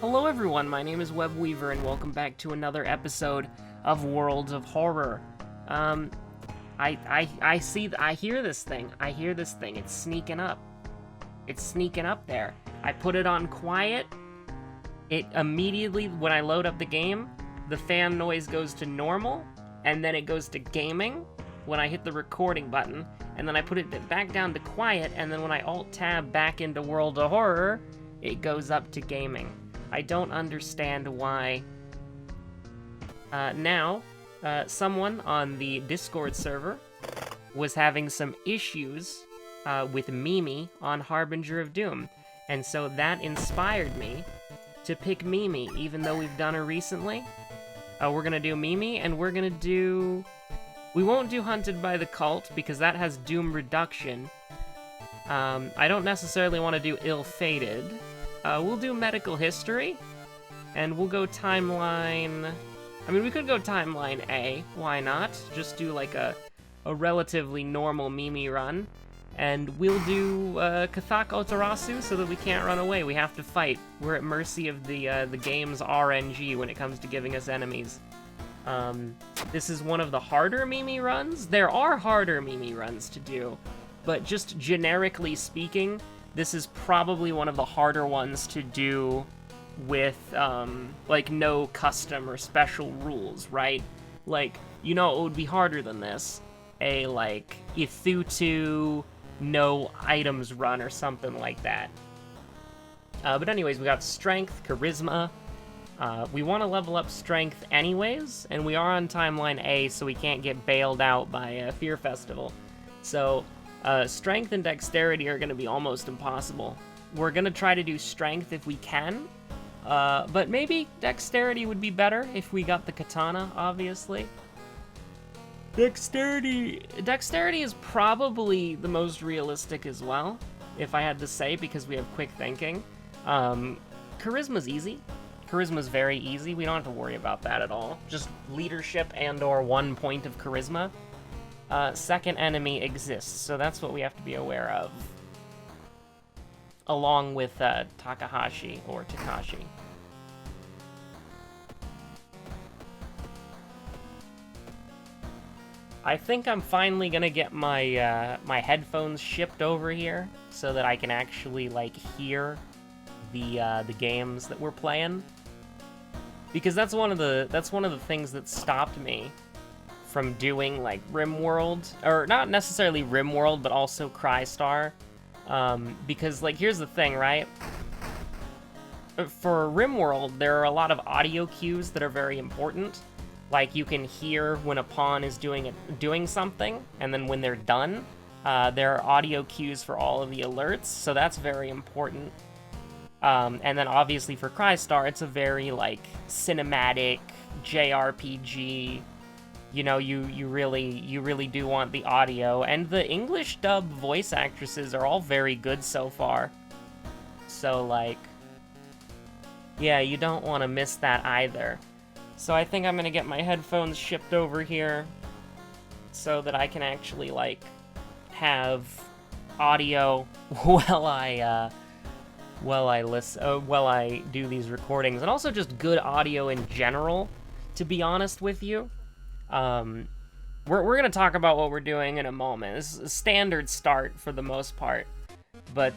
Hello everyone, my name is Webweaver and welcome back to another episode of Worlds of Horror. I hear this thing, it's sneaking up. It's sneaking up there. I put it on quiet, it immediately, when I load up the game, the fan noise goes to normal, and then it goes to gaming when I hit the recording button, and then I put it back down to quiet, and then when I alt-tab back into World of Horror, it goes up to gaming. I don't understand why. Now, someone on the Discord server was having some issues with Mimi on Harbinger of Doom, and so that inspired me to pick Mimi, even though we've done her recently. We're gonna do Mimi, and we're gonna do... We won't do Hunted by the Cult, because that has Doom Reduction. I don't necessarily want to do Ill-Fated. We'll do Medical History, and we'll go Timeline... I mean, we could go Timeline A, why not? Just do, like, a relatively normal Mimi run. And we'll do Kathak Otarasu so that we can't run away. We have to fight. We're at mercy of the game's RNG when it comes to giving us enemies. This is one of the harder Mimi runs. There are harder Mimi runs to do, but just generically speaking, this is probably one of the harder ones to do with, like, no custom or special rules, right? Like, you know it would be harder than this? A, like, Ithutu no items run or something like that. But anyways, we got Strength, Charisma. We want to level up Strength anyways, and we are on Timeline A, so we can't get bailed out by Fear Festival. So, Strength and Dexterity are going to be almost impossible. We're going to try to do Strength if we can, but maybe Dexterity would be better if we got the Katana, obviously. Dexterity is probably the most realistic as well, if I had to say, because we have quick thinking. Charisma's easy. Charisma's very easy. We don't have to worry about that at all. Just leadership and or 1 point of charisma. Second enemy exists, so that's what we have to be aware of. Along with Takahashi or Takashi. I think I'm finally gonna get my my headphones shipped over here so that I can actually like hear the games that we're playing, because that's one of the things that stopped me from doing like RimWorld, or not necessarily RimWorld, but also Crystar, because like here's the thing, right? For RimWorld, there are a lot of audio cues that are very important. Like, you can hear when a pawn is doing something, and then when they're done, there are audio cues for all of the alerts, so that's very important. And then obviously for Crystar, it's a very, like, cinematic JRPG. You know, you really do want the audio, and the English dub voice actresses are all very good so far. So, like, yeah, you don't want to miss that either. So I think I'm gonna get my headphones shipped over here so that I can actually, like, have audio while I do these recordings, and also just good audio in general, to be honest with you. We're gonna talk about what we're doing in a moment. This is a standard start for the most part, but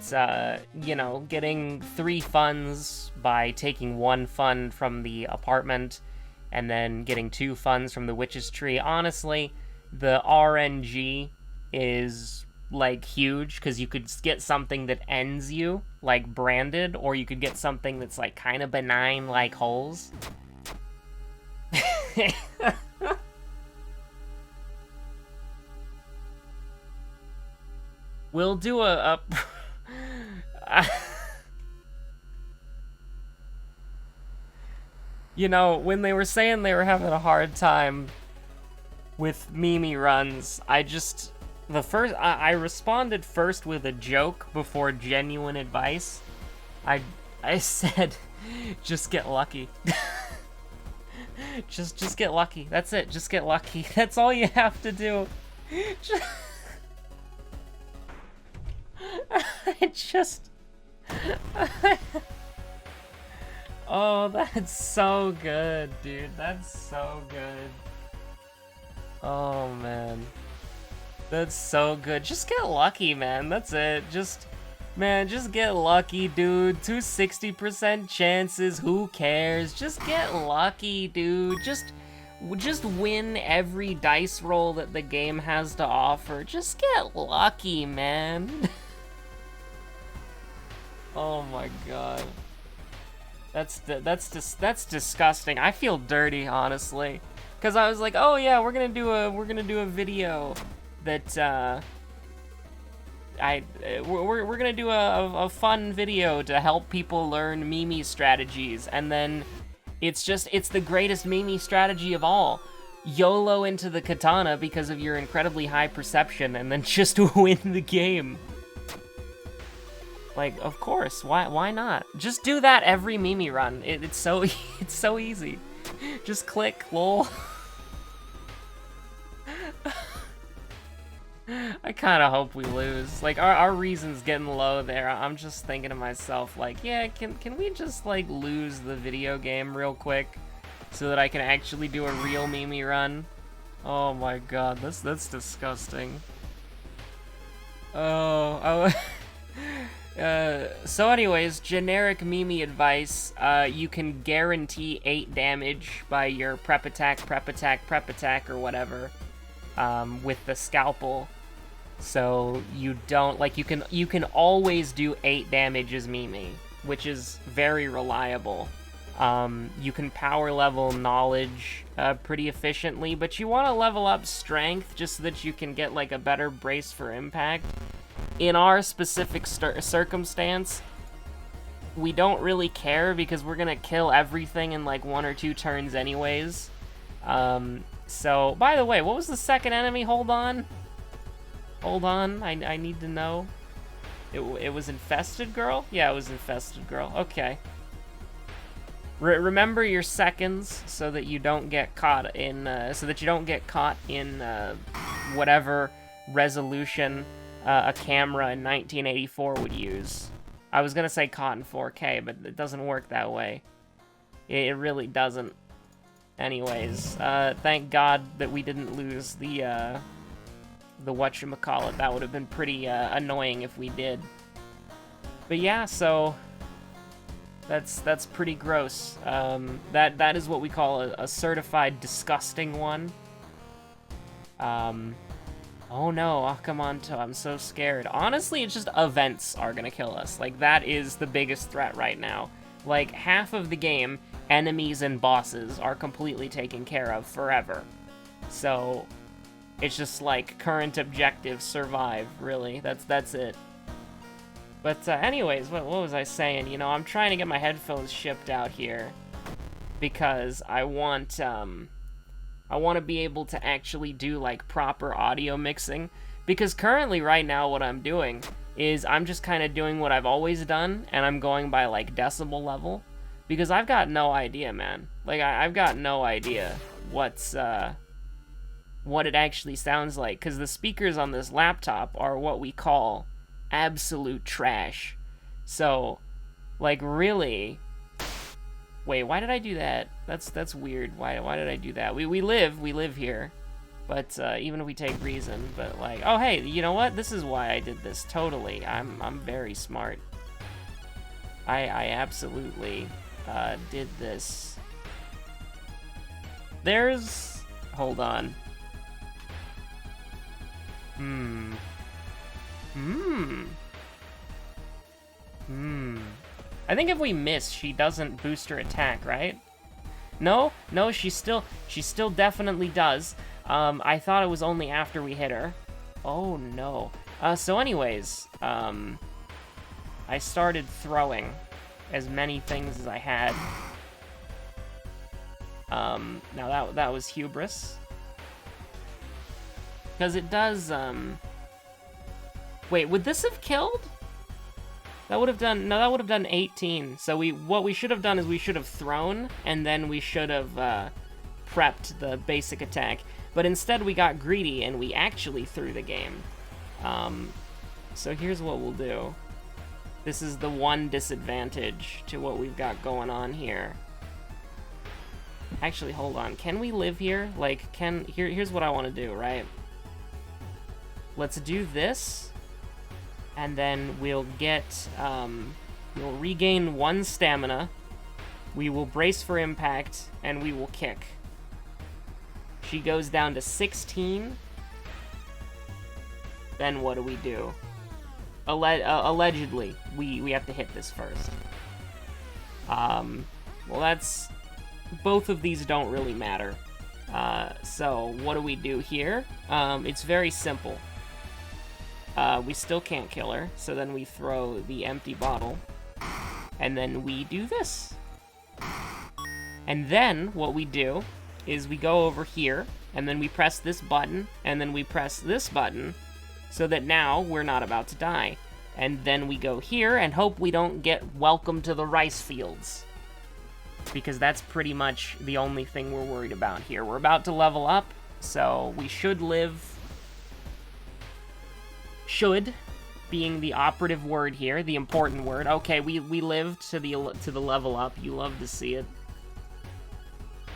you know, getting 3 funds by taking 1 fund from the apartment, and then getting 2 funds from the Witch's Tree. Honestly, the RNG is, like, huge, because you could get something that ends you, like Branded, or you could get something that's, like, kind of benign, like Holes. We'll do a You know, when they were saying they were having a hard time with Mimi runs, I responded first with a joke before genuine advice. I said, just get lucky. just get lucky. That's it. Just get lucky. That's all you have to do. Oh, that's so good, dude. That's so good. Oh, man. That's so good. Just get lucky, man. That's it. Man, just get lucky, dude. 260% chances. Who cares? Just get lucky, dude. Just win every dice roll that the game has to offer. Just get lucky, man. Oh my god. That's disgusting. I feel dirty, honestly, because I was like, oh yeah, we're gonna do a video that we're gonna do a fun video to help people learn Mimi strategies, and then it's the greatest Mimi strategy of all. YOLO into the katana because of your incredibly high perception, and then just win the game. Like, of course, why not? Just do that every Mimi run. It's so it's so easy. Just click, lol. I kind of hope we lose. Like, our reason's getting low there. I'm just thinking to myself, like, yeah, can we just, like, lose the video game real quick so that I can actually do a real Mimi run? Oh my god, that's disgusting. Oh. So anyways, generic Mimi advice, you can guarantee 8 damage by your prep attack, or whatever, with the scalpel. So you don't, like, you can always do 8 damage as Mimi, which is very reliable. You can power level knowledge pretty efficiently, but you want to level up strength just so that you can get, like, a better brace for impact. In our specific circumstance, we don't really care because we're gonna kill everything in like 1 or 2 turns anyways. So, by the way, what was the second enemy? Hold on, I need to know. It was Infested Girl? Yeah, it was Infested Girl. Okay. Remember your seconds so that you don't get caught in whatever resolution a camera in 1984 would use. I was gonna say caught in 4K, but it doesn't work that way. It really doesn't. Anyways, thank God that we didn't lose the whatchamacallit. That would have been pretty annoying if we did. But yeah, so that's pretty gross. That is what we call a certified disgusting one. Oh no, Akamanto, I'm so scared. Honestly, it's just events are gonna kill us. Like, that is the biggest threat right now. Like, half of the game, enemies and bosses are completely taken care of forever. So, it's just like, current objective, survive, really. That's it. But anyways, what was I saying? You know, I'm trying to get my headphones shipped out here because I want to be able to actually do, like, proper audio mixing. Because currently, right now, what I'm doing is I'm just kind of doing what I've always done, and I'm going by, like, decibel level. Because I've got no idea, man. Like, I've got no idea what it actually sounds like. Because the speakers on this laptop are what we call absolute trash. So, like, really... Wait, why did I do that? That's weird. Why did I do that? We live here, but even if we take reason, but like, oh hey, you know what? This is why I did this. Totally, I'm very smart. I absolutely did this. Hold on. I think if we miss, she doesn't boost her attack, right? No, she still definitely does. I thought it was only after we hit her. Oh no. So anyways, I started throwing as many things as I had. Now that was hubris. Because it does, Wait, would this have killed? That would have done 18. So what we should have done is we should have thrown, and then we should have prepped the basic attack. But instead we got greedy, and we actually threw the game. So here's what we'll do. This is the one disadvantage to what we've got going on here. Actually, hold on. Can we live here? Like, here's what I want to do, right? Let's do this, and then we'll get, we'll regain 1 stamina. We will brace for impact, and we will kick. She goes down to 16. Then what do we do? Allegedly, we have to hit this first. Well, that's... Both of these don't really matter. So, what do we do here? It's very simple. We still can't kill her, so then we throw the empty bottle. And then we do this. And then, what we do is we go over here, and then we press this button, and then we press this button, so that now we're not about to die. And then we go here and hope we don't get welcome to the rice fields. Because that's pretty much the only thing we're worried about here. We're about to level up, so we should live. Should being the operative word here, the important word. Okay, we lived to the level up. You love to see it.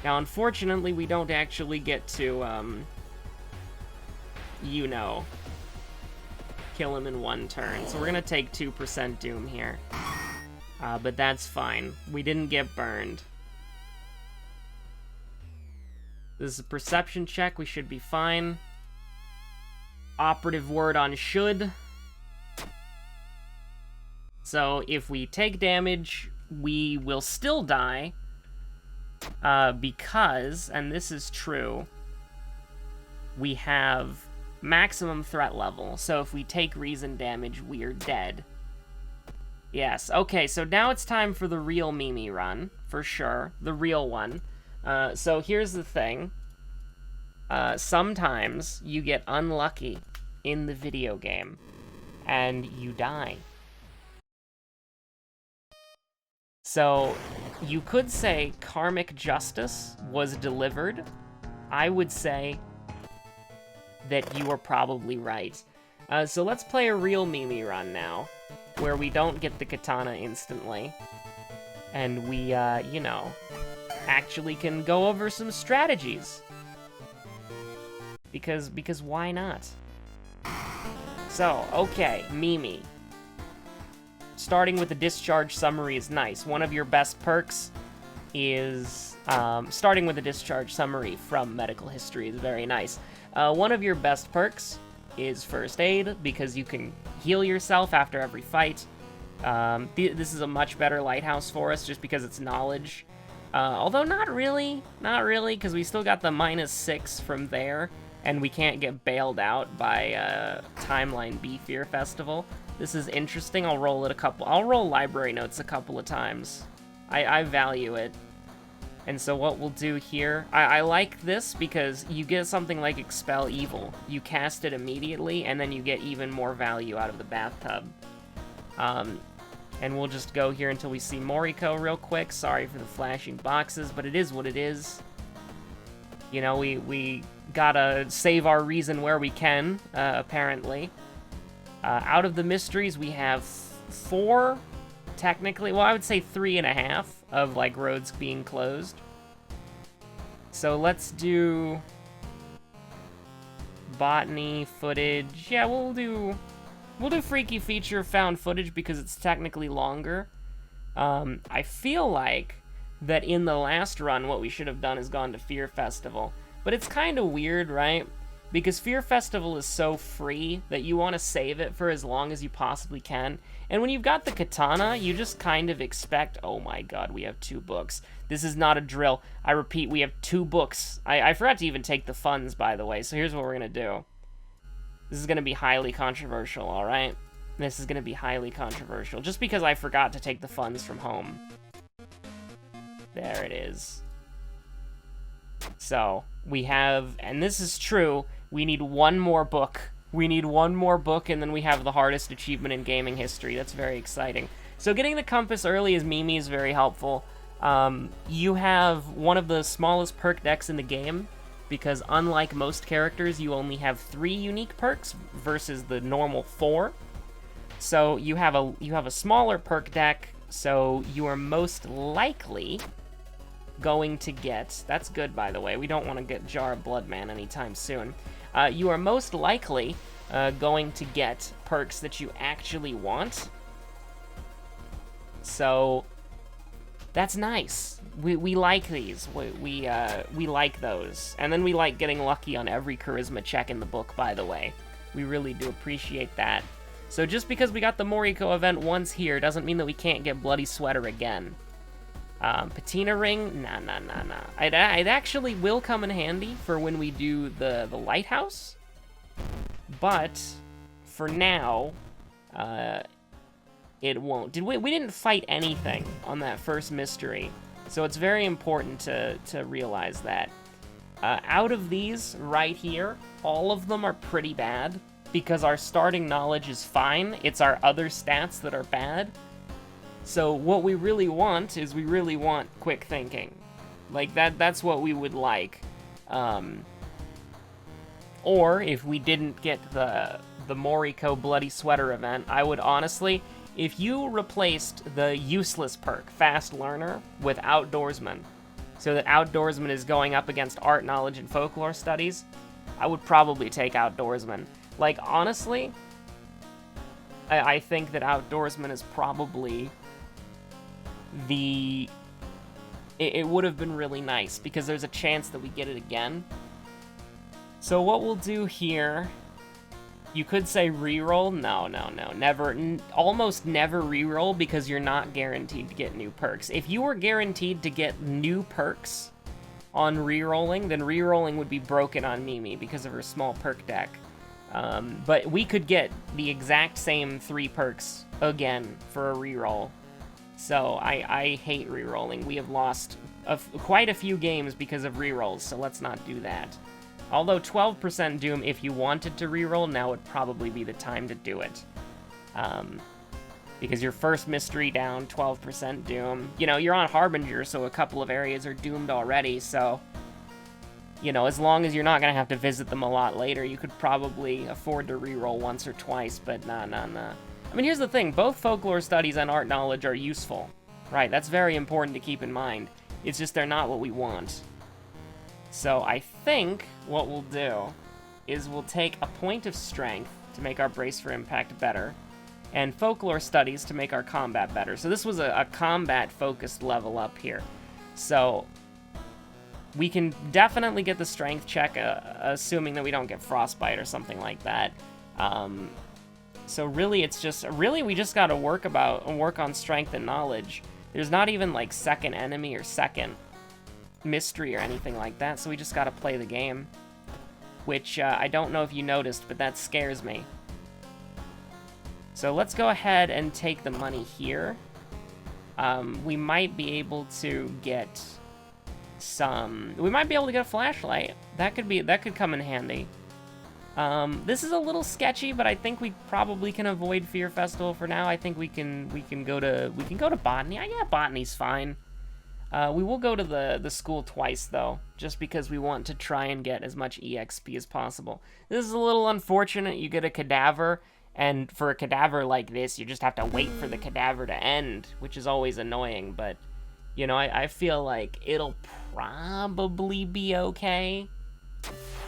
Now, unfortunately, we don't actually get to, you know, kill him in 1 turn. So we're gonna take 2% doom here. But that's fine. We didn't get burned. This is a perception check. We should be fine. Operative word on should. So if we take damage, we will still die. Because, and this is true, we have maximum threat level. So if we take reason damage, we are dead. Yes, okay, so now it's time for the real Mimi run, for sure. The real one. So here's the thing. Sometimes you get unlucky in the video game, and you die. So, you could say karmic justice was delivered. I would say that you are probably right. So let's play a real Mimi run now, where we don't get the katana instantly, and we, you know, actually can go over some strategies. Because why not? So, okay, Mimi. Starting with the discharge summary is nice. One of your best perks is, starting with a discharge summary from medical history is very nice. One of your best perks is first aid, because you can heal yourself after every fight. This is a much better lighthouse for us, just because it's knowledge. Although not really, because we still got the -6 from there, and we can't get bailed out by Timeline B Fear Festival. This is interesting. I'll roll library notes a couple of times. I value it. And so what we'll do here, I like this because you get something like Expel Evil. You cast it immediately, and then you get even more value out of the bathtub. And we'll just go here until we see Moriko real quick. Sorry for the flashing boxes, but it is what it is. You know, we gotta save our reason where we can, apparently. Out of the mysteries, we have 4, technically. Well, I would say 3.5 of, like, roads being closed. So let's do botany footage. Yeah, we'll do freaky feature found footage because it's technically longer. I feel like that in the last run, what we should have done is gone to Fear Festival. But it's kind of weird, right? Because Fear Festival is so free that you want to save it for as long as you possibly can. And when you've got the katana, you just kind of expect, oh my god, we have 2 books. This is not a drill. I repeat, we have 2 books. I forgot to even take the funds, by the way, so here's what we're going to do. This is going to be highly controversial, alright? This is going to be highly controversial, just because I forgot to take the funds from home. There it is. So, we have, and this is true, we need 1 more book. We need 1 more book, and then we have the hardest achievement in gaming history. That's very exciting. So getting the compass early as Mimi is very helpful. You have one of the smallest perk decks in the game, because unlike most characters, you only have 3 unique perks versus the normal 4. So you have a smaller perk deck, so you are most likely going to get... That's good, by the way. We don't want to get Jar of Bloodman anytime soon. You are most likely going to get perks that you actually want. So that's nice. We like these. We like those. And then we like getting lucky on every charisma check in the book, by the way. We really do appreciate that. So just because we got the Moriko event once here doesn't mean that we can't get Bloody Sweater again. Patina Ring? Nah. It actually will come in handy for when we do the Lighthouse. But for now, it won't. We didn't fight anything on that first mystery, so it's very important to realize that. Out of these right here, all of them are pretty bad, because our starting knowledge is fine. It's our other stats that are bad. So what we really want is we really want quick thinking. Like, that's what we would like. Or, if we didn't get the Moriko Bloody Sweater event, I would honestly... If you replaced the useless perk, Fast Learner, with Outdoorsman, so that Outdoorsman is going up against Art Knowledge and Folklore Studies, I would probably take Outdoorsman. Like, honestly, I think that Outdoorsman is probably the... It would have been really nice, because there's a chance that we get it again. So what we'll do here... You could say reroll. No. Never, almost never reroll, because you're not guaranteed to get new perks. If you were guaranteed to get new perks on rerolling, then rerolling would be broken on Mimi because of her small perk deck. But we could get the exact same 3 perks again for a reroll. So I hate rerolling. We have lost quite a few games because of rerolls, so let's not do that. Although 12% Doom, if you wanted to reroll, now would probably be the time to do it. Because your first mystery down, 12% Doom. You know, you're on Harbinger, so a couple of areas are doomed already, so... You know, as long as you're not going to have to visit them a lot later, you could probably afford to reroll once or twice, but nah. I mean, here's the thing. Both Folklore Studies and Art Knowledge are useful. Right, that's very important to keep in mind. It's just they're not what we want. So I think what we'll do is we'll take a point of strength to make our Brace for Impact better, and Folklore Studies to make our combat better. So this was a combat-focused level up here. So we can definitely get the strength check, assuming that we don't get frostbite or something like that. So really, it's just... Really, we just gotta work on strength and knowledge. There's not even, like, second enemy or second mystery or anything like that, so we just gotta play the game. Which, I don't know if you noticed, but that scares me. So let's go ahead and take the money here. We might be able to get some... We might be able to get a flashlight. That could come in handy. This is a little sketchy, but I think we probably can avoid Fear Festival for now. I think we can go to Botany. Yeah, Botany's fine. We will go to the school twice, though, just because we want to try and get as much EXP as possible. This is a little unfortunate. You get a cadaver, and for a cadaver like this, you just have to wait for the cadaver to end, which is always annoying, but, you know, I feel like it'll probably be okay.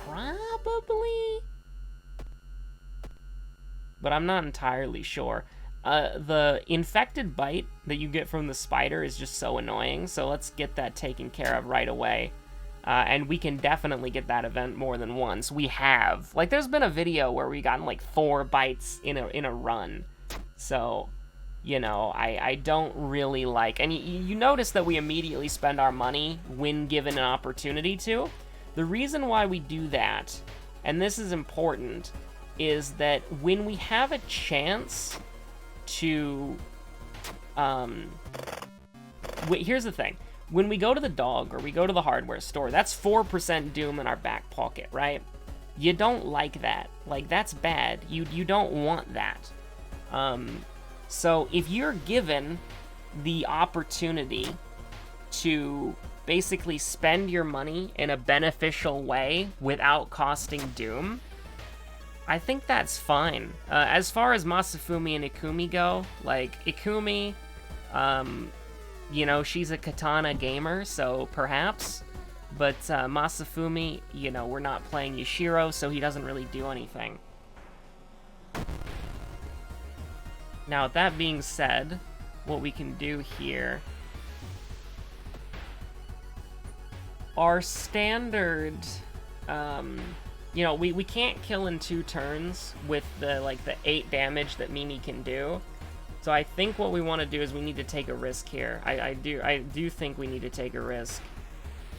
Probably? But I'm not entirely sure. The infected bite that you get from the spider is just so annoying, so let's get that taken care of right away. And we can definitely get that event more than once. We have. Like, there's been a video where we gotten, like, 4 bites in a run. So, you know, I don't really like... And you notice that we immediately spend our money when given an opportunity to. The reason why we do that, and this is important, is that when we have a chance to... here's the thing. When we go to the dog or we go to the hardware store, that's 4% Doom in our back pocket, right? You don't like that. Like, that's bad. You don't want that. So if you're given the opportunity to basically spend your money in a beneficial way without costing Doom, I think that's fine. As far as Masafumi and Ikumi go, like, Ikumi, you know, she's a katana gamer, so perhaps. But Masafumi, you know, we're not playing Yashiro, so he doesn't really do anything. Now, with that being said, what we can do here... Our standard... you know, we can't kill in 2 turns with the 8 damage that Mimi can do. So I think what we want to do is we need to take a risk here. I do think we need to take a risk.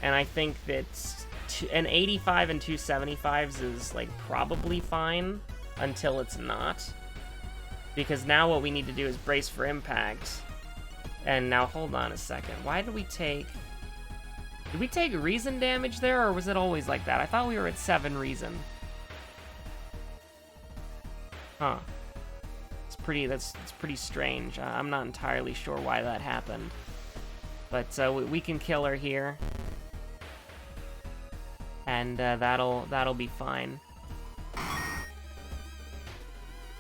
And I think that an 85 and 275s is, like, probably fine until it's not. Because now what we need to do is brace for impact. And now, hold on a second. Why did we take... Did we take reason damage there, or was it always like that? I thought we were at 7 reason. Huh. It's pretty strange. I'm not entirely sure why that happened. But we can kill her here. And that'll be fine.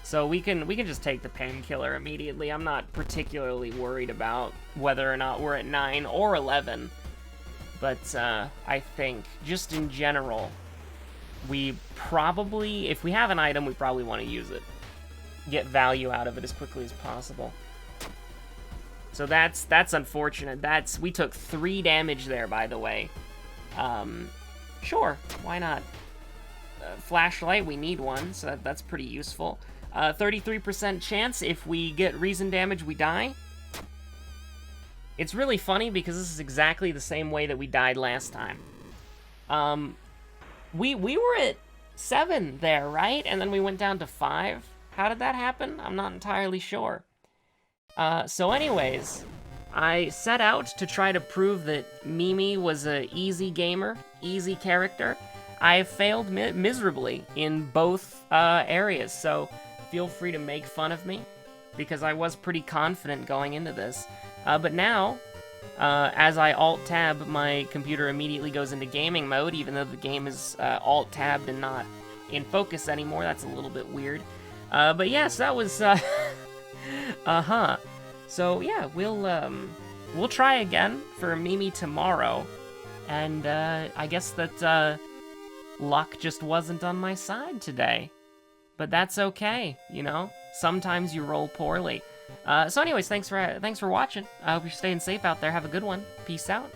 So we can just take the painkiller immediately. I'm not particularly worried about whether or not we're at 9 or 11. But I think, just in general, we probably, if we have an item, we probably want to use it. Get value out of it as quickly as possible. So that's unfortunate. We took 3 damage there, by the way. Sure, why not? Flashlight, we need one, so that's pretty useful. 33% chance if we get reason damage, we die. It's really funny because this is exactly the same way that we died last time. We were at 7 there, right? And then we went down to 5. How did that happen? I'm not entirely sure. So anyways, I set out to try to prove that Mimi was an easy gamer, easy character. I have failed miserably in both areas, so feel free to make fun of me, because I was pretty confident going into this. But now, as I Alt-Tab, my computer immediately goes into gaming mode, even though the game is Alt-Tabbed and not in focus anymore. That's a little bit weird. But yes, that was... So yeah, we'll try again for Mimi tomorrow. And I guess that luck just wasn't on my side today. But that's okay, you know? Sometimes you roll poorly. So anyways, thanks for watching. I hope you're staying safe out there. Have a good one. Peace out.